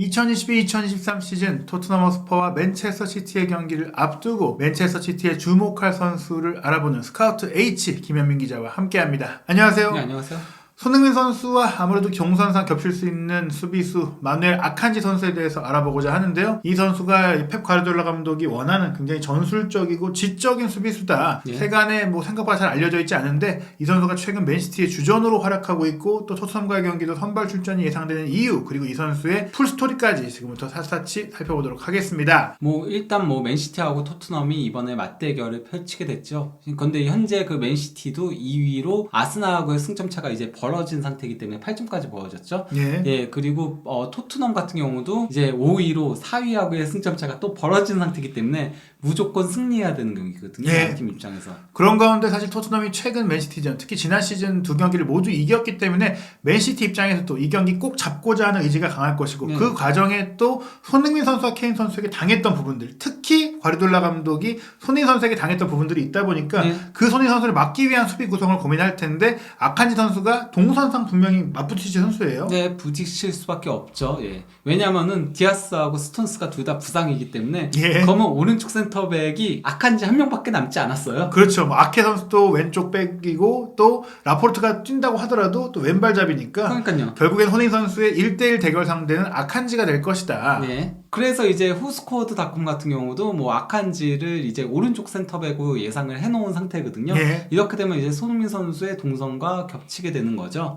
2022-2023 시즌 토트넘 허스퍼와 맨체스터 시티의 경기를 앞두고 맨체스터 시티에 주목할 선수를 알아보는 스카우트 H 김현민 기자와 함께합니다. 안녕하세요. 네, 안녕하세요. 손흥민 선수와 아무래도 경선상 겹칠 수 있는 수비수 마누엘 아칸지 선수에 대해서 알아보고자 하는데요. 이 선수가 펩 과르디올라 감독이 원하는 굉장히 전술적이고 지적인 수비수다. 예. 세간에 생각보다 잘 알려져 있지 않은데 이 선수가 최근 맨시티의 주전으로 활약하고 있고 또 토트넘과의 경기도 선발 출전이 예상되는 이유 그리고 이 선수의 풀스토리까지 지금부터 샅샅이 살펴보도록 하겠습니다. 일단 맨시티하고 토트넘이 이번에 맞대결을 펼치게 됐죠. 근데 현재 그 맨시티도 2위로 아스날하고의 승점 차가 이제 벌어진 상태이기 때문에 8점까지 벌어졌죠. 예. 그리고 토트넘 같은 경우도 이제 5위로 4위하고의 승점 차가 또 벌어진 상태이기 때문에 무조건 승리해야 되는 경기거든요. 예. 팀 입장에서. 그런 가운데 사실 토트넘이 최근 맨시티전, 특히 지난 시즌 두 경기를 모두 이겼기 때문에 맨시티 입장에서 또 이 경기 꼭 잡고자 하는 의지가 강할 것이고 그 과정에 또 손흥민 선수와 케인 선수에게 당했던 부분들, 특히 과르디올라 감독이 손흥민 선수에게 당했던 부분들이 있다 보니까 그 손흥민 선수를 막기 위한 수비 구성을 고민할 텐데 아칸지 선수가 동선상 분명히 맞붙이실 선수예요. 네, 부딪힐 수밖에 없죠. 예. 왜냐면은 디아스하고 스톤스가 둘 다 부상이기 때문에 그러면 오른쪽 센터백이 아칸지 한 명밖에 남지 않았어요. 그렇죠. 아케 선수도 왼쪽 백이고 또 라포르트가 뛴다고 하더라도 또 왼발잡이니까 그러니까요. 결국엔 손흥민 선수의 1대1 대결 상대는 아칸지가 될 것이다. 네. 그래서 이제 후스코어드닷컴 같은 경우도 아칸지를 이제 오른쪽 센터백으로 예상을 해놓은 상태거든요. 이렇게 되면 이제 손흥민 선수의 동선과 겹치게 되는 거죠.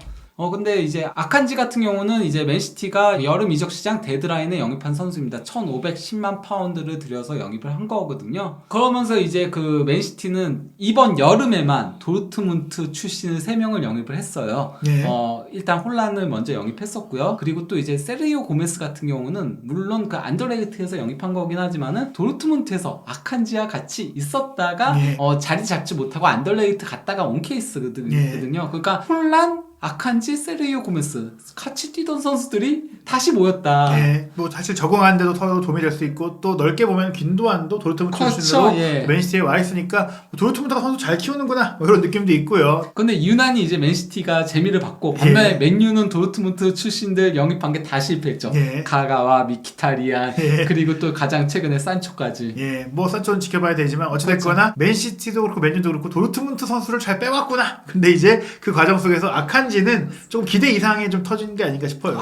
근데 이제 아칸지 같은 경우는 이제 맨시티가 여름 이적 시장 데드라인에 영입한 선수입니다. 1,510만 파운드를 들여서 영입을 한 거거든요. 그러면서 이제 그 맨시티는 이번 여름에만 도르트문트 출신을 3명을 영입을 했어요. 일단 혼란을 먼저 영입했었고요. 그리고 또 이제 세르히오 고메스 같은 경우는 물론 그 안더레이트에서 영입한 거긴 하지만은 도르트문트에서 아칸지와 같이 있었다가 자리 잡지 못하고 안더레이트 갔다가 온 케이스거든요. 그러니까 혼란 아칸지, 세르히오 고메스 같이 뛰던 선수들이 다시 모였다. 사실 적응하는데도 서로 도움이 될 수 있고 또 넓게 보면 균도안도 도르트문트 출신으로 맨시티에 와 있으니까 도르트문트가 선수 잘 키우는구나 이런 느낌도 있고요. 근데 유난히 이제 맨시티가 재미를 받고 반면에 맨유는 도르트문트 출신들 영입한 게 다 실패했죠. 가가와 미키타리안 그리고 또 가장 최근에 산초까지. 산초는 지켜봐야 되지만 어찌됐거나 맨시티도 그렇고 맨유도 그렇고 도르트문트 선수를 잘 빼왔구나. 근데 이제 그 과정 속에서 아칸지는 조금 기대 이상의 좀 터진 게 아닌가 싶어요.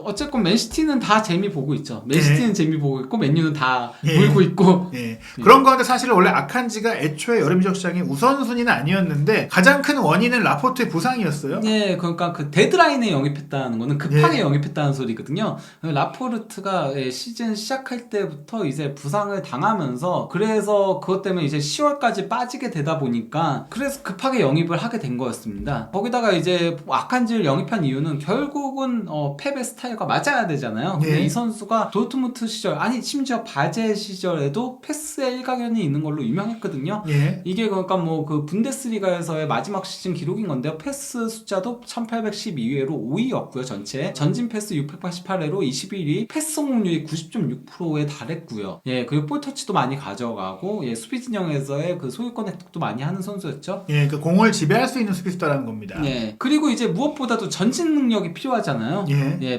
어쨌건 맨시티는 다 재미 보고 있죠. 맨시티는 재미 보고 있고 맨유는 다 울고 있고. 그런 가운데 사실 원래 아칸지가 애초에 여름 이적 시장이 우선순위는 아니었는데 가장 큰 원인은 라포르트의 부상이었어요. 그러니까 그 데드라인에 영입했다는 거는 급하게 영입했다는 소리거든요. 라포르트가 시즌 시작할 때부터 이제 부상을 당하면서 그래서 그것 때문에 이제 10월까지 빠지게 되다 보니까 그래서 급하게 영입을 하게 된 거였습니다. 거기다가 이제 아칸지를 영입한 이유는 결국은 펩의 스타일과 맞아야 되잖아요. 근데 이 선수가 도르트문트 시절, 아니 심지어 바제 시절에도 패스에 일가견이 있는 걸로 유명했거든요. 이게 그러니까 그 분데스리가에서의 마지막 시즌 기록인 건데요. 패스 숫자도 1812회로 5위였고요. 전체 전진 패스 688회로 21위, 패스 성공률이 90.6%에 달했고요. 그리고 볼터치도 많이 가져가고 수비 진영에서의 그 소유권 획득도 많이 하는 선수였죠. 그 공을 지배할 수 있는 수비수다라는 겁니다. 그리고 이제 무엇보다도 전진 능력이 필요하잖아요.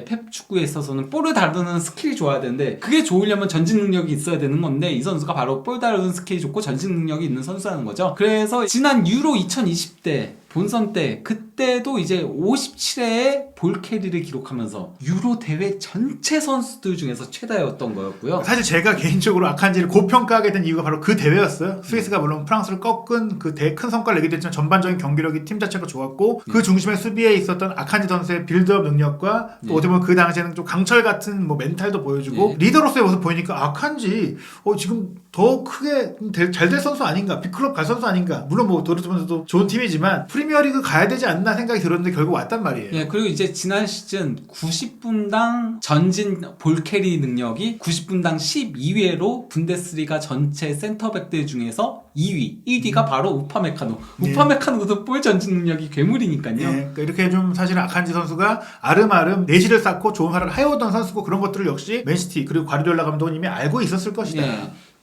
펩 축구에 있어서는 볼을 다루는 스킬이 좋아야 되는데 그게 좋으려면 전진 능력이 있어야 되는 건데 이 선수가 바로 볼 다루는 스킬이 좋고 전진 능력이 있는 선수라는 거죠. 그래서 지난 유로 2020때 본선 때 그때도 이제 57회의 볼 캐리를 기록하면서 유로 대회 전체 선수들 중에서 최다였던 거였고요. 사실 제가 개인적으로 아칸지를 고평가하게 된 이유가 바로 그 대회였어요. 스위스가 물론 프랑스를 꺾은 그 큰 성과를 내기도 했지만 전반적인 경기력이 팀 자체가 좋았고 그 중심에 수비에 있었던 아칸지 선수의 빌드업 능력과 또 어떻게 보면 그 당시에는 좀 강철 같은 멘탈도 보여주고 리더로서의 모습 보이니까 아칸지 지금 더 크게 잘 될 선수 아닌가, 빅클럽 갈 선수 아닌가. 물론 도르트문트도 좋은 팀이지만 프리미어리그 가야 되지 않나 생각이 들었는데 결국 왔단 말이에요. 그리고 이제 지난 시즌 90분당 전진 볼캐리 능력이 90분당 12회로 분데스리가 전체 센터백들 중에서 2위, 1위가 바로 우파메카노. 우파메카노도 볼 전진 능력이 괴물이니까요. 그러니까 이렇게 좀 사실은 아칸지 선수가 아름아름 내실을 쌓고 좋은 활약을 해오던 선수고 그런 것들을 역시 맨시티 그리고 과르디올라 감독은 이미 알고 있었을 것이다.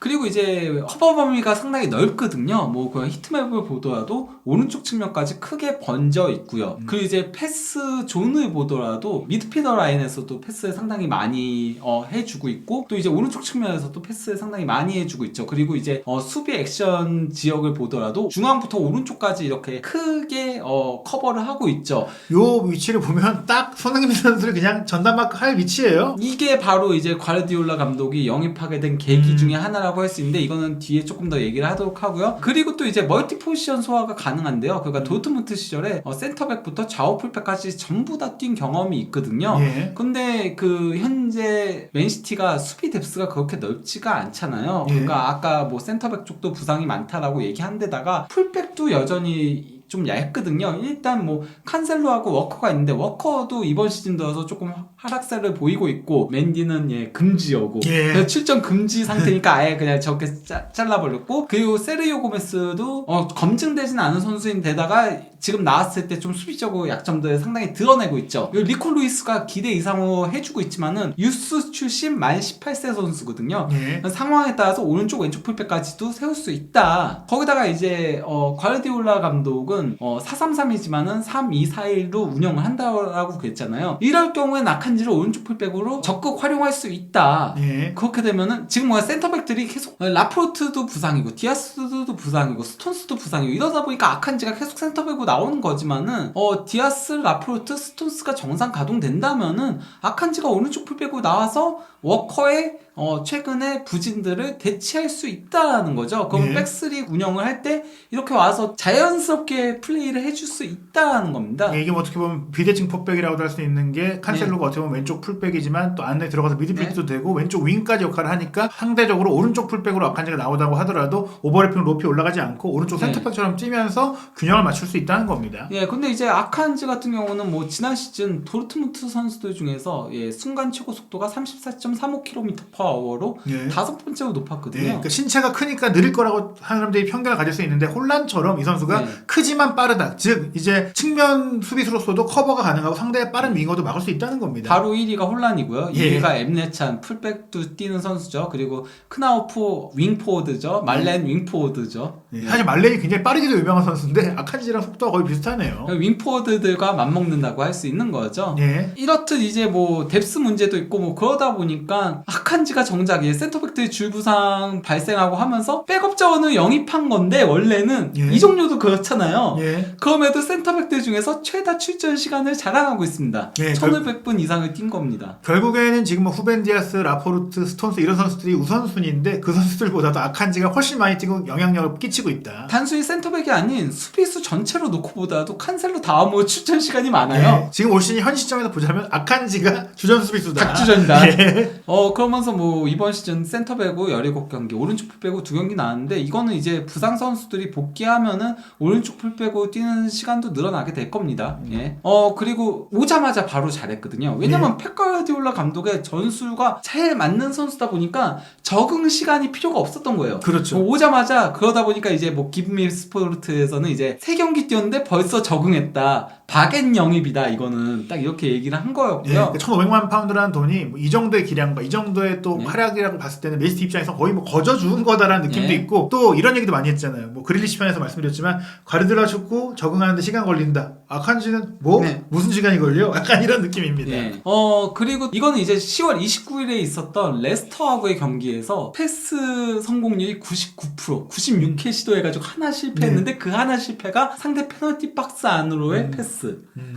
그리고 이제 커버 범위가 상당히 넓거든요. 뭐 그냥 히트맵을 보더라도 오른쪽 측면까지 크게 번져 있고요. 그리고 이제 패스 존을 보더라도 미드필더 라인에서도 패스를 상당히 많이 해주고 있고, 또 이제 오른쪽 측면에서도 패스를 상당히 많이 해주고 있죠. 그리고 이제 수비 액션 지역을 보더라도 중앙부터 오른쪽까지 이렇게 크게 커버를 하고 있죠. 요 위치를 보면 딱 손흥민 선수를 그냥 전담마크 할 위치예요. 이게 바로 이제 과르디올라 감독이 영입하게 된 계기 중에 하나라고 할 수 있는데, 이거는 뒤에 조금 더 얘기를 하도록 하고요. 그리고 또 이제 멀티 포지션 소화가 가능한데요. 그러니까 도트문트 시절에 센터백부터 좌우 풀백까지 전부 다 뛴 경험이 있거든요. 예. 근데 그 현재 맨시티가 수비 뎁스가 그렇게 넓지가 않잖아요. 예. 그러니까 아까 뭐 센터백 쪽도 부상이 많다라고 얘기한 데다가 풀백도 여전히 좀 얇거든요. 일단 뭐 칸셀로하고 워커가 있는데, 워커도 이번 시즌 들어서 조금 하락세를 보이고 있고, 맨디는 금지여고, 그래서 출전 금지 상태니까 아예 그냥 저렇게 잘라버렸고, 그리고 세르히오 고메스도 검증되진 않은 선수인데다가 지금 나왔을 때 좀 수비적으로 약점들을 상당히 드러내고 있죠. 리코 루이스가 기대 이상으로 해주고 있지만은 유스 출신 만 18세 선수거든요. 상황에 따라서 오른쪽 왼쪽 풀백까지도 세울 수 있다. 거기다가 이제 과르디올라 감독은 4-3-3이지만은 3-2-4-1로 운영을 한다라고 그랬잖아요. 이럴 경우에 아칸지를 오른쪽 풀백으로 적극 활용할 수 있다. 그렇게 되면은 지금 뭐야, 센터백들이 계속 라포르트도 부상이고 디아스도 부상이고 스톤스도 부상이고 이러다 보니까 아칸지가 계속 센터백으로 나오는 거지만은 디아스, 라포르트, 스톤스가 정상 가동된다면은 아칸지가 오른쪽 풀백으로 나와서 워커의 최근의 부진들을 대체할 수 있다는 거죠. 그럼 백스리 운영을 할 때 이렇게 와서 자연스럽게 플레이를 해줄 수 있다는 겁니다. 이게 뭐 어떻게 보면 비대칭 풀백이라고도 할 수 있는 게, 칸셀로가 어떻게 보면 왼쪽 풀백이지만 또 안에 들어가서 미드필드도 되고 왼쪽 윙까지 역할을 하니까 상대적으로 오른쪽 풀백으로 아칸지가 나오다고 하더라도 오버래핑 높이 올라가지 않고 오른쪽 센터백처럼 뛰면서 균형을 맞출 수 있다는 겁니다. 근데 이제 아칸지 같은 경우는 뭐 지난 시즌 도르트문트 선수들 중에서 순간 최고 속도가 34.35km/h로 5번째로 높았거든요. 그러니까 신체가 크니까 느릴 거라고 하는 사람들이 편견을 가질 수 있는데, 홀란처럼 이 선수가 크지만 빠르다. 즉 이제 측면 수비수로서도 커버가 가능하고 상대의 빠른 윙어도 막을 수 있다는 겁니다. 바로 1위가 홀란이고요. 2위가 엠네찬 풀백도 뛰는 선수죠. 그리고 크나우프 윙포워드죠. 말렌 윙포워드죠. 사실 말렌이 굉장히 빠르기도 유명한 선수인데 아칸지랑 속도가 거의 비슷하네요. 윙포워드들과 맞먹는다고 할 수 있는 거죠. 이렇듯 이제 뭐 뎁스 문제도 있고 뭐 그러다 보니까 아칸지가 정작 센터백들이 줄부상 발생하고 하면서 백업 자원을 영입한 건데, 원래는 이종료도 그렇잖아요. 그럼에도 센터백들 중에서 최다 출전 시간을 자랑하고 있습니다. 1500분 이상을 뛴 겁니다. 결국에는 지금 뭐 후벤 디아스, 라포르트, 스톤스 이런 선수들이 우선순위인데, 그 선수들보다도 아칸지가 훨씬 많이 뛰고 영향력을 끼치고 있다. 단순히 센터백이 아닌 수비수 전체로 놓고 보더라도 칸셀로 다음으로 출전 시간이 많아요. 지금 올 시즌 현 시점에서 보자면 아칸지가 주전 수비수다. 닭주전이다. 그러면서 뭐 이번 시즌 센터백으로 17경기, 오른쪽 풀백으로 2경기 나왔는데, 이거는 이제 부상 선수들이 복귀하면은 오른쪽 풀백으로 뛰는 시간도 늘어나게 될 겁니다. 그리고 오자마자 바로 잘했거든요. 왜냐면 펩 가르디올라 감독의 전술과 잘 맞는 선수다 보니까 적응 시간이 필요가 없었던 거예요. 그렇죠. 오자마자, 그러다 보니까 이제 뭐 기브미 스포르트에서는 이제 3경기 뛰었는데 벌써 적응했다. 바겐 영입이다. 이거는 딱 이렇게 얘기를 한 거였고요. 1,500만 파운드라는 돈이 뭐 이 정도의 기량과 이 정도의 또 활약이라고 봤을 때는 메시티 입장에서 거의 뭐 거저 주는 거다라는 느낌도 있고, 또 이런 얘기도 많이 했잖아요. 뭐 그릴리시 편에서 말씀드렸지만 과르디올라 축구 적응하는데 시간 걸린다. 아칸지는 뭐 무슨 시간이 걸려? 약간 이런 느낌입니다. 그리고 이거는 이제 10월 29일에 있었던 레스터하고의 경기에서 패스 성공률이 99%, 96회 시도해가지고 하나 실패했는데 그 하나 실패가 상대 페널티 박스 안으로의 패스.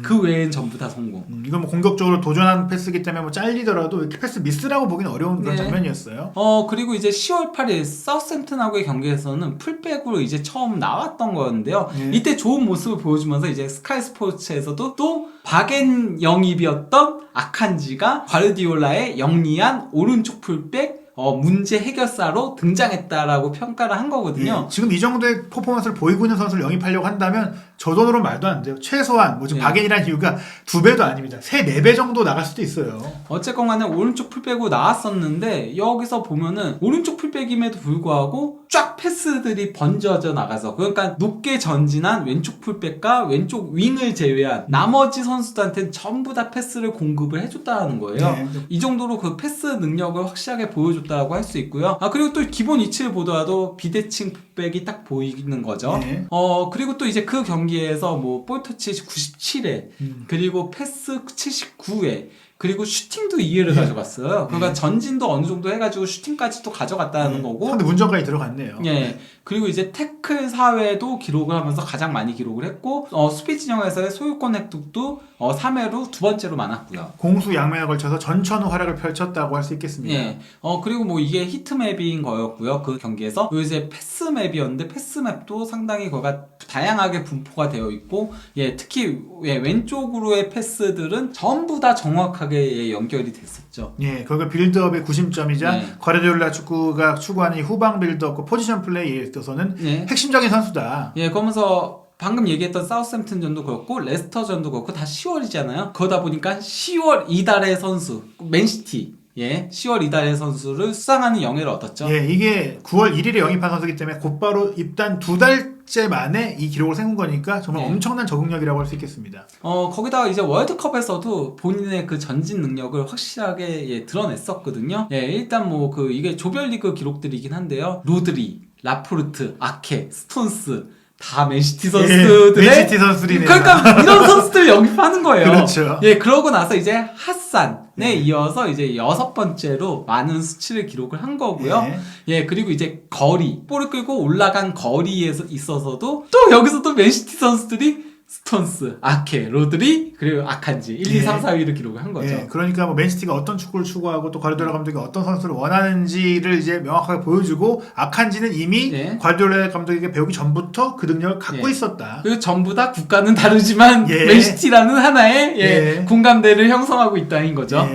그 외엔 전부 다 성공. 이건 뭐 공격적으로 도전한 패스기 때문에 뭐 잘리더라도 이렇게 패스 미스라고 보기는 어려운 그런 장면이었어요. 그리고 이제 10월 8일 사우스햄튼하고의 경기에서는 풀백으로 이제 처음 나왔던 거였는데요. 이때 좋은 모습을 보여주면서 이제 스카이 스포츠에서도 또 바겐 영입이었던 아칸지가 과르디올라의 영리한 오른쪽 풀백 문제 해결사로 등장했다라고 평가를 한 거거든요. 지금 이 정도의 퍼포먼스를 보이고 있는 선수를 영입하려고 한다면 저 돈으로 말도 안 돼요. 최소한 뭐 지금 바겐이라는 이유가 2배도 아닙니다. 3, 4배 정도 나갈 수도 있어요. 어쨌건 간에 오른쪽 풀백으로 나왔었는데, 여기서 보면은 오른쪽 풀백임에도 불구하고 쫙 패스들이 번져져 나가서 그러니까 높게 전진한 왼쪽 풀백과 왼쪽 윙을 제외한 나머지 선수들한테는 전부 다 패스를 공급을 해줬다는 거예요. 네. 이 정도로 그 패스 능력을 확실하게 보여줬다고 할 수 있고요. 그리고 또 기본 위치를 보더라도 비대칭 풀백이 딱 보이는 거죠. 네. 그리고 또 이제 그 경기에서 뭐 볼터치 97회 그리고 패스 79회 그리고 슈팅도 2회를 가져갔어요. 그러니까 전진도 어느 정도 해가지고 슈팅까지 또 가져갔다는 거고. 상대 문전까지 들어갔네요. 예. 그리고 이제 태클 4회도 기록을 하면서 가장 많이 기록을 했고, 수비 진영에서의 소유권 획득도 3회로 두 번째로 많았고요. 공수 양면에 걸쳐서 전천후 활약을 펼쳤다고 할 수 있겠습니다. 예. 그리고 뭐 이게 히트맵인 거였고요. 그 경기에서. 그리고 이제 패스맵이었는데 패스맵도 상당히 거가 다양하게 분포가 되어 있고, 예, 특히 왼쪽으로의 패스들은 전부 다 정확하게 연결이 됐었죠. 예, 거기가 빌드업의 구심점이자 예. 과르디올라 축구가 추구하는 이 후방 빌드업과 포지션 플레이에 있어서는 예. 핵심적인 선수다. 예, 그러면서 방금 얘기했던 사우스햄튼전도 그렇고 레스터전도 그렇고 다 10월이잖아요. 그러다 보니까 10월 이달의 선수 맨시티 10월 이달의 선수를 수상하는 영예를 얻었죠. 예, 이게 9월 1일에 영입한 선수이기 때문에 곧바로 입단 2달째 만에 이 기록을 세운 거니까 정말 엄청난 적응력이라고 할 수 있겠습니다. 거기다가 이제 월드컵에서도 본인의 그 전진 능력을 확실하게 드러냈었거든요. 일단 뭐 이게 조별리그 기록들이긴 한데요. 로드리, 라포르트, 아케, 스톤스 다 맨시티 선수들의 맨시티 선수들이네요. 그러니까 이런 선수들 영입하는 거예요. 그렇죠. 그러고 나서 이제 핫산에 이어서 이제 6번째로 많은 수치를 기록을 한 거고요. 그리고 이제 볼을 끌고 올라간 거리에서 있어서도 또 여기서 또 맨시티 선수들이 스톤스, 아케, 로드리, 그리고 아칸지 1, 2, 3, 4위를 기록을 한 거죠. 그러니까 뭐 맨시티가 어떤 축구를 추구하고 또 과르디올라 감독이 어떤 선수를 원하는지를 이제 명확하게 보여주고 아칸지는 이미 과르디올라 감독에게 배우기 전부터 그 능력을 갖고 있었다. 그리고 전부 다 국가는 다르지만 맨시티라는 하나의 공감대를 형성하고 있다는 거죠.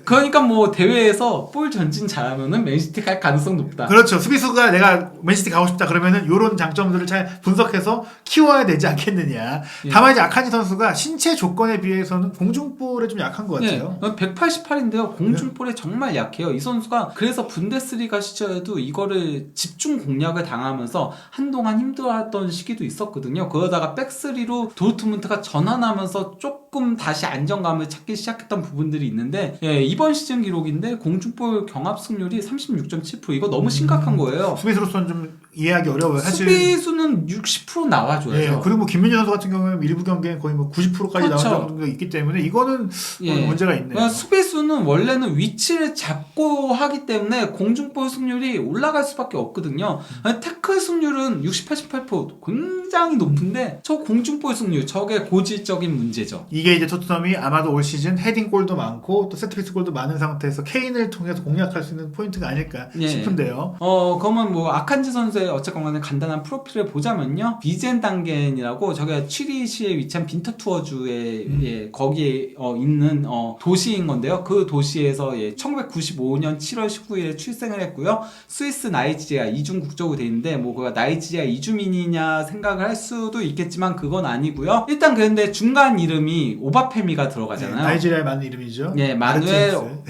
그러니까 뭐 대회에서 볼 전진 잘하면은 맨시티 갈 가능성 높다. 그렇죠. 수비수가 내가 맨시티 가고 싶다 그러면은 이런 장점들을 잘 분석해서 키워야 되지 않겠느냐. 다만 이제 아칸지 선수가 신체 조건에 비해서는 공중볼에 좀 약한 것 같아요. 188인데요. 공중볼에 정말 약해요. 이 선수가 그래서 분데스리가 시절에도 이거를 집중 공략을 당하면서 한동안 힘들어했던 시기도 있었거든요. 그러다가 백스리로 도르트문트가 전환하면서 조금 다시 안정감을 찾기 시작했던 부분들이 있는데 이번 시즌 기록인데 공중볼 경합 승률이 36.7% 이거 너무 심각한 거예요. 수비수로서는 좀 이해하기 어려워요. 사실 수비수는 60% 나와줘야죠. 그리고 뭐 김민재 선수 같은 경우는 일부 경기에 거의 뭐 90%까지 나온 정도가 있기 때문에 이거는 문제가 있네요. 그러니까 수비수는 원래는 위치를 잡고 하기 때문에 공중볼 승률이 올라갈 수밖에 없거든요. 태클 승률은 68.8% 굉장히 높은데 저 공중볼 승률 저게 고질적인 문제죠. 이게 이제 토트넘이 아마도 올 시즌 헤딩골도 많고 또 세트피스 골도 많은 상태에서 케인을 통해서 공략할 수 있는 포인트가 아닐까 싶은데요. 그러면 뭐 아칸지 선수의 어쨌건 간에 간단한 프로필을 보자면요. 비젠단겐이라고 저게 취리시에 위치한 빈터투어주의 거기에 있는 도시인 건데요. 그 도시에서 1995년 7월 19일에 출생을 했고요. 스위스 나이지리아 이중 국적으로 돼 있는데 뭐 그가 나이지리아 이주민이냐 생각을 할 수도 있겠지만 그건 아니고요. 일단 그런데 중간 이름이 오바페미가 들어가잖아요. 나이지리아의 많은 이름이죠.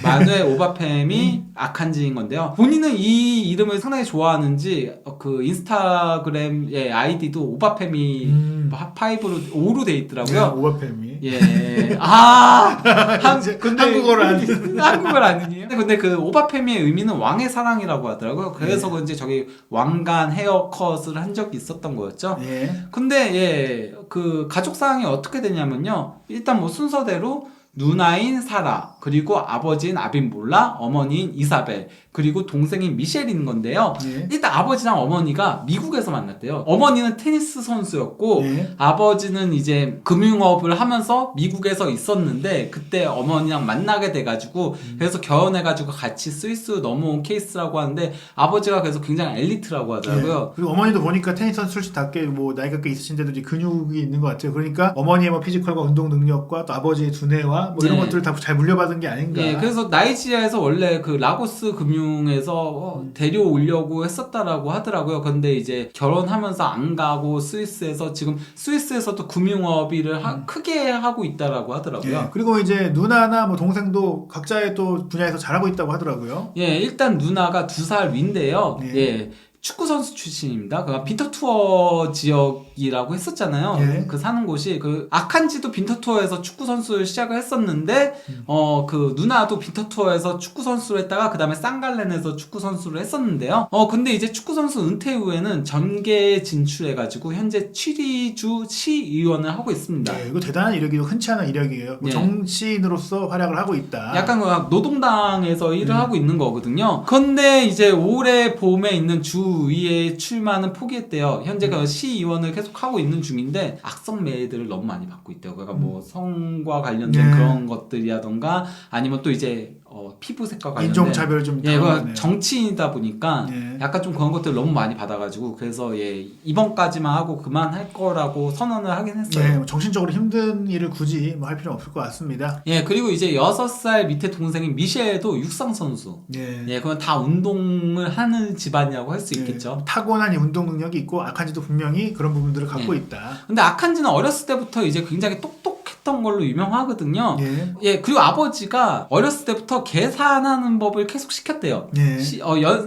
마누엘 오바페미 아칸지인 건데요. 본인은 이 이름을 상당히 좋아하는지 그 인스타그램의 아이디도 오바페미 5로 돼 있더라고요. 오바페미. 근데 한국어를 아는 한국어를 아느니에요. 근데 그 오바페미의 의미는 왕의 사랑이라고 하더라고요. 그래서 그런지 저기 왕관 헤어컷을 한 적이 있었던 거였죠. 근데 그 가족 사항이 어떻게 되냐면요. 일단 뭐 순서대로 누나인 사라, 그리고 아버지인 아빈몰라, 어머니인 이사벨, 그리고 동생인 미셸인 건데요. 일단 아버지랑 어머니가 미국에서 만났대요. 어머니는 테니스 선수였고 아버지는 이제 금융업을 하면서 미국에서 있었는데 그때 어머니랑 만나게 돼가지고 그래서 결혼해가지고 같이 스위스 넘어온 케이스라고 하는데 아버지가 그래서 굉장히 엘리트라고 하더라고요. 그리고 어머니도 보니까 테니스 선수 출신답게 뭐 나이가 꽤 있으신데도 이제 근육이 있는 것 같아요. 그러니까 어머니의 뭐 피지컬과 운동 능력과 또 아버지의 두뇌와 뭐 이런 것들을 다 잘 물려받은 게 아닌가. 그래서 나이지리아에서 원래 그 라고스 금융에서 데려오려고 했었다라고 하더라고요. 근데 이제 결혼하면서 안 가고 스위스에서 지금 스위스에서도 금융업을 크게 하고 있다라고 하더라고요. 그리고 이제 누나나 뭐 동생도 각자의 또 분야에서 잘하고 있다고 하더라고요. 일단 누나가 2살 위인데요. 축구 선수 출신입니다. 그 빈터 투어 지역이라고 했었잖아요. 예. 그 사는 곳이 그 아칸지도 빈터 투어에서 축구 선수를 시작을 했었는데 그 누나도 빈터 투어에서 축구 선수를 했다가 그다음에 쌍갈렌에서 축구 선수를 했었는데요. 근데 이제 축구 선수 은퇴 후에는 전계 진출해가지고 현재 취리주 시의원을 하고 있습니다. 네, 이거 대단한 이력이고 흔치 않은 이력이에요. 뭐 예. 정치인으로서 활약을 하고 있다. 약간 그 노동당에서 일을 하고 있는 거거든요. 그런데 이제 올해 봄에 있는 주의회 출마는 포기했대요. 현재 그 시의원을 계속 하고 있는 중인데 악성 메일들을 너무 많이 받고 있대요. 그러니까 뭐 성과 관련된 네. 그런 것들이라던가 아니면 또 이제 피부색과 관련된 인종차별 좀 예, 당하네요. 정치인이다 보니까 예. 약간 좀 그런 것들 너무 많이 받아가지고 그래서 예 이번까지만 하고 그만할 거라고 선언을 하긴 했어요. 네, 뭐 정신적으로 힘든 일을 굳이 뭐 할 필요는 없을 것 같습니다. 예, 그리고 이제 6살 밑에 동생인 미셸도 육상 선수. 예. 예, 그건 다 운동을 하는 집안이라고 할 수 예, 있겠죠. 타고난 이 운동 능력이 있고 아칸지도 분명히 그런 부분들을 갖고 예. 있다. 근데 아칸지는 어렸을 때부터 이제 굉장히 똑똑했던 걸로 유명하거든요. 예. 예, 그리고 아버지가 어렸을 때부터 계산하는 법을 계속 시켰대요. 예.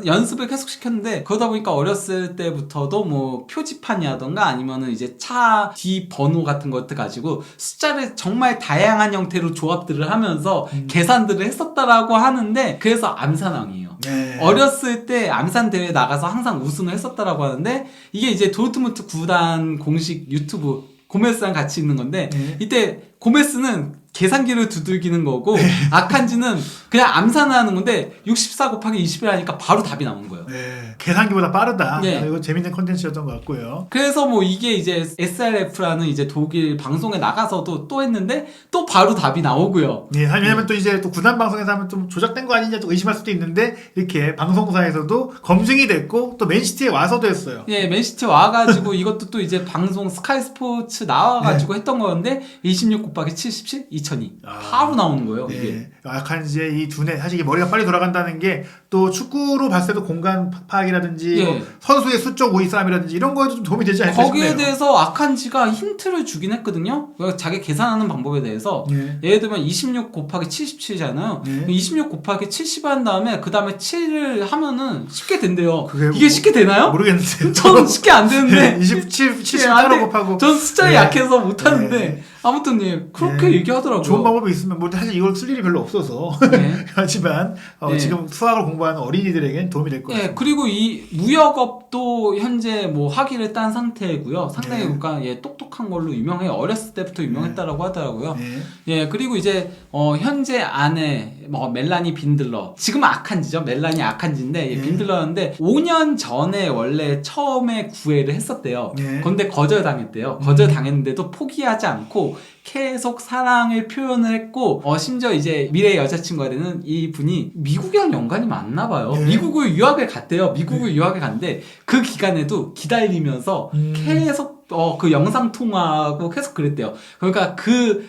연습을 계속 시켰는데 그러다 보니까 어렸을 때부터도 뭐 표지판이라던가 아니면은 이제 차 뒤 번호 같은 것들 가지고 숫자를 정말 다양한 형태로 조합들을 하면서 계산들을 했었다라고 하는데 그래서 암산왕이에요. 네. 어렸을 때 암산 대회 나가서 항상 우승을 했었다라고 하는데 이게 이제 도르트문트 구단 공식 유튜브 고메스랑 같이 있는 건데 네. 이때 고메스는 계산기를 두들기는 거고 아칸지는 그냥 암산을 하는 건데 64 곱하기 20을 하니까 바로 답이 나오는 거예요. 네. 계산기보다 빠르다. 예. 이거 재밌는 콘텐츠였던 것 같고요. 그래서 뭐 이게 이제 SRF라는 이제 독일 방송에 나가서도 또 했는데 또 바로 답이 나오고요. 예, 왜냐면 또 이제 또 구단 방송에서 하면 좀 조작된 거 아니냐 또 의심할 수도 있는데 이렇게 방송사에서도 검증이 됐고 또 맨시티에 와서도 했어요. 예, 맨시티 와가지고 이것도 또 이제 방송 스카이 스포츠 나와가지고 했던 거였는데 26 곱하기 77, 2002 바로 나오는 거예요. 이게. 예. 아칸지의 이 두뇌 사실 이게 머리가 빨리 돌아간다는 게 또 축구로 봤을 때도 공간 파악이라든지 예. 뭐 선수의 수적 우위 싸움이라든지 이런 거에도 좀 도움이 되지 않을까 거기에 싶네요. 대해서 아칸지가 힌트를 주긴 했거든요. 그러니까 자기 계산하는 방법에 대해서 예. 예를 들면 26 곱하기 77이잖아요. 예. 26 곱하기 70 한 다음에 그 다음에 7을 하면은 쉽게 된대요. 그게 이게 쉽게 되나요? 모르겠는데. 저는 쉽게 안 되는데 27, 70 예, 안 따로 돼. 곱하고. 전 숫자에 예. 약해서 못하는데 예. 아무튼 예 그렇게 예. 얘기하더라고요. 좋은 방법이 있으면 뭐 사실 이걸 쓸 일이 별로 없어서 예. 하지만 예. 지금 수학을 공부하는 어린이들에겐 도움이 될 것 같습니다. 예, 그리고 이 무역업도 현재 뭐 학위를 딴 상태고요. 상당히 네. 그러니까 예, 똑똑한 걸로 유명해요. 어렸을 때부터 유명했다라고 하더라고요. 예. 예, 그리고 이제 현재 아내 뭐 멜라니 빈들러 지금은 아칸지죠. 멜라니 아칸지인데 예. 빈들러였는데 5년 전에 원래 처음에 구애를 했었대요. 예. 그런데 거절당했대요. 거절당했는데도 포기하지 않고 계속 사랑을 표현을 했고 심지어 이제 미래의 여자친구가 되는 이 분이 미국이랑 연관이 많나 봐요. 예. 미국을 유학을 갔대요. 미국을 유학을 갔는데 그 기간에도 기다리면서 계속 그 영상 통화하고 계속 그랬대요. 그러니까 그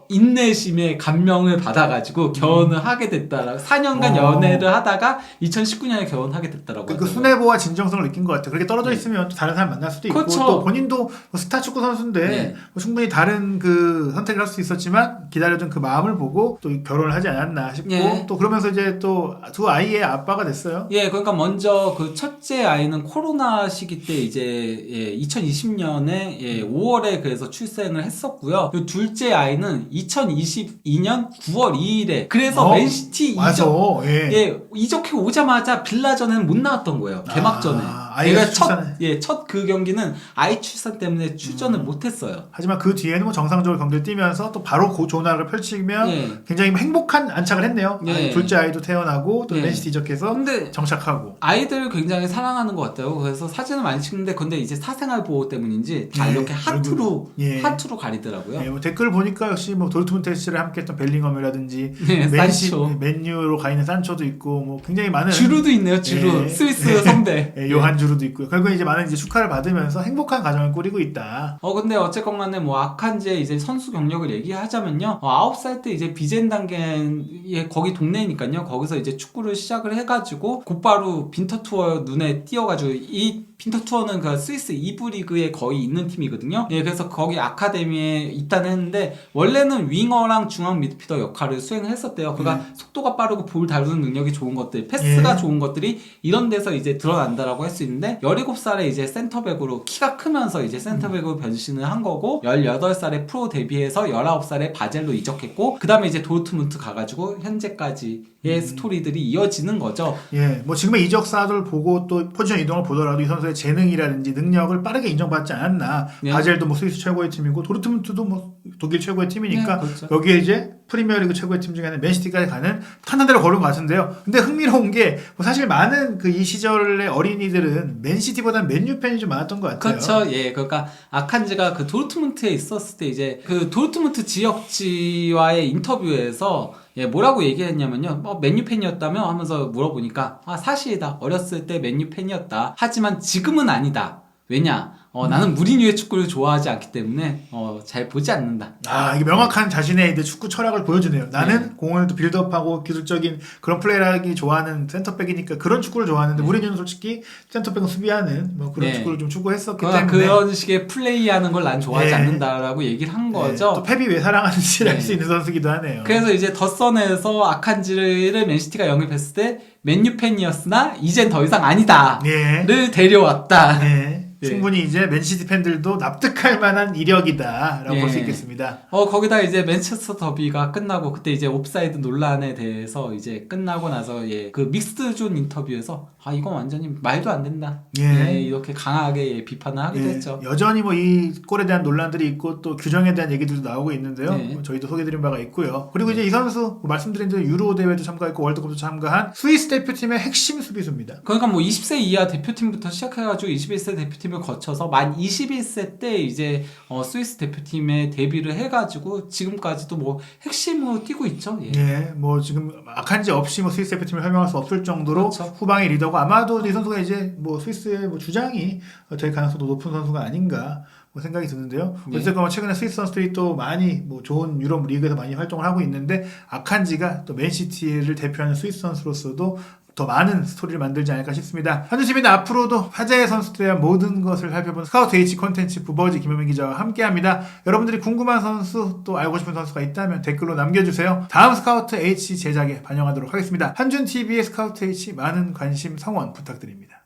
인내심에 감명을 받아가지고 결혼을 하게 됐다라고 4년간 연애를 하다가 2019년에 결혼하게 됐다라고 그 하더라고요. 순애보와 진정성을 느낀 것 같아요. 그렇게 떨어져 네. 있으면 또 다른 사람 만날 수도 있고 그렇죠. 또 본인도 뭐 스타 축구 선수인데 네. 뭐 충분히 다른 그 선택을 할 수 있었지만 기다려준 그 마음을 보고 또 결혼을 하지 않았나 싶고 네. 또 그러면서 이제 또 두 아이의 아빠가 됐어요. 예, 그러니까 먼저 그 첫째 아이는 코로나 시기 때 이제 2020년에 5월에 그래서 출생을 했었고요. 그리고 둘째 아이는 2022년 9월 2일에 그래서 맨시티 와서 이적해 오자마자 빌라전에는 못 나왔던 거예요. 개막전에. 아이가 얘가 첫 그 경기는 아이 출산 때문에 출전을 못 했어요. 하지만 그 뒤에는 뭐 정상적으로 경기를 뛰면서 또 바로 조나를 펼치면 예. 굉장히 행복한 안착을 했네요. 예. 둘째 아이도 태어나고 또 예. 맨시티 이적해서 근데 정착하고. 아이들을 굉장히 사랑하는 것 같아요. 그래서 사진을 많이 찍는데 근데 이제 사생활 보호 때문인지 다 예. 이렇게 하트로 예. 하트로 가리더라고요. 뭐 댓글 보니까 역시 뭐 도르트문트 시절에 함께했던 벨링엄이라든지 네, 산초. 맨유로 가 있는 산초도 있고 뭐 굉장히 많은 주루도 있네요. 주루 예. 스위스 선배. 요한 주루도 있고요. 결국 이제 많은 이제 축하를 받으면서 행복한 가정을 꾸리고 있다. 근데 어쨌건 간에 뭐 아칸지의 이제 선수 경력을 얘기하자면요. 9살 때 이제 비젠 단계에 거기 동네니까요. 거기서 이제 축구를 시작을 해가지고 곧바로 빈터 투어 눈에 띄어가지고 이 핀터 투어는 그 스위스 2부 리그에 거의 있는 팀이거든요. 예, 그래서 거기 아카데미에 입단했는데 원래는 윙어랑 중앙 미드필더 역할을 수행을 했었대요. 그러니까 속도가 빠르고 볼 다루는 능력이 좋은 것들, 패스가 좋은 것들이 이런 데서 이제 드러난다라고 할 수 있는데 17살에 이제 센터백으로 키가 크면서 이제 센터백으로 변신을 한 거고 18살에 프로 데뷔해서 19살에 바젤로 이적했고 그 다음에 이제 도르트문트 가가지고 현재까지의 스토리들이 이어지는 거죠. 예, 뭐 지금의 이적 사도를 보고 또 포지션 이동을 보더라도 이 선수의 재능이라든지 능력을 빠르게 인정받지 않았나. 네. 바젤도 뭐 스위스 최고의 팀이고 도르트문트도 뭐 독일 최고의 팀이니까 네, 그렇죠. 여기에 이제 프리미어리그 최고의 팀 중에 하나인 맨시티까지 가는 탄한 대로 걸은 것 같은데요. 근데 흥미로운 게 뭐 사실 많은 그 이 시절의 어린이들은 맨시티보다는 맨유 팬이 좀 많았던 것 같아요. 그렇죠. 예. 그러니까 아칸지가 그 도르트문트에 있었을 때 이제 그 도르트문트 지역지와의 인터뷰에서 예, 뭐라고 얘기했냐면요. 맨유 팬이었다며 하면서 물어보니까 사실이다. 어렸을 때 맨유 팬이었다. 하지만 지금은 아니다. 왜냐? 나는 무리뉴의 축구를 좋아하지 않기 때문에 잘 보지 않는다. 이게 명확한 자신의 이제 축구 철학을 보여주네요. 나는 공을 또 빌드업하고 기술적인 그런 플레이를 하기 좋아하는 센터백이니까 그런 축구를 좋아하는데 무리뉴는 솔직히 센터백은 수비하는 뭐 그런 축구를 좀 추구했었기 때문에 그런 식의 플레이하는 걸 난 좋아하지 않는다라고 얘기를 한 거죠. 또 펩이 왜 사랑하는지를 알 수 있는 선수기도 하네요. 그래서 이제 덧선에서 아칸지를 맨시티가 영입했을 때 맨유 팬이었으나 이젠 더 이상 아니다를 데려왔다. 충분히 이제 맨시티 팬들도 납득할 만한 이력이다라고 볼 수 있겠습니다. 거기다 이제 맨체스터 더비가 끝나고 그때 이제 옵사이드 논란에 대해서 이제 끝나고 나서 그 믹스드 존 인터뷰에서 이건 완전히 말도 안 된다. 이렇게 강하게 비판을 하기도 했죠. 여전히 뭐 이 골에 대한 논란들이 있고 또 규정에 대한 얘기들도 나오고 있는데요. 저희도 소개드린 바가 있고요. 그리고 이제 이 선수 뭐 말씀드린 대로 유로 대회도 참가했고 월드컵도 참가한 스위스 대표팀의 핵심 수비수입니다. 그러니까 뭐 20세 이하 대표팀부터 시작해가지고 21세 대표팀을 거쳐서 만 21세 때 이제 스위스 대표팀에 데뷔를 해가지고 지금까지도 뭐 핵심으로 뛰고 있죠. 뭐 지금 아칸지 없이 뭐 스위스 대표팀을 설명할 수 없을 정도로 후방의 리더고 아마도 이 선수가 이제 뭐 스위스의 뭐 주장이 될 가능성도 높은 선수가 아닌가 뭐 생각이 드는데요. 어쨌든 최근에 스위스 선수들이 또 많이 뭐 좋은 유럽 리그에서 많이 활동을 하고 있는데 아칸지가 또 맨시티를 대표하는 스위스 선수로서도 더 많은 스토리를 만들지 않을까 싶습니다. 한주팀은 앞으로도 화제의 선수들에 대한 모든 것을 살펴본 스카우트 H 콘텐츠 부버지 김효민 기자와 함께합니다. 여러분들이 궁금한 선수 또 알고 싶은 선수가 있다면 댓글로 남겨주세요. 다음 스카우트 H 제작에 반영하도록 하겠습니다. 한준TV의 스카우트 H 많은 관심 성원 부탁드립니다.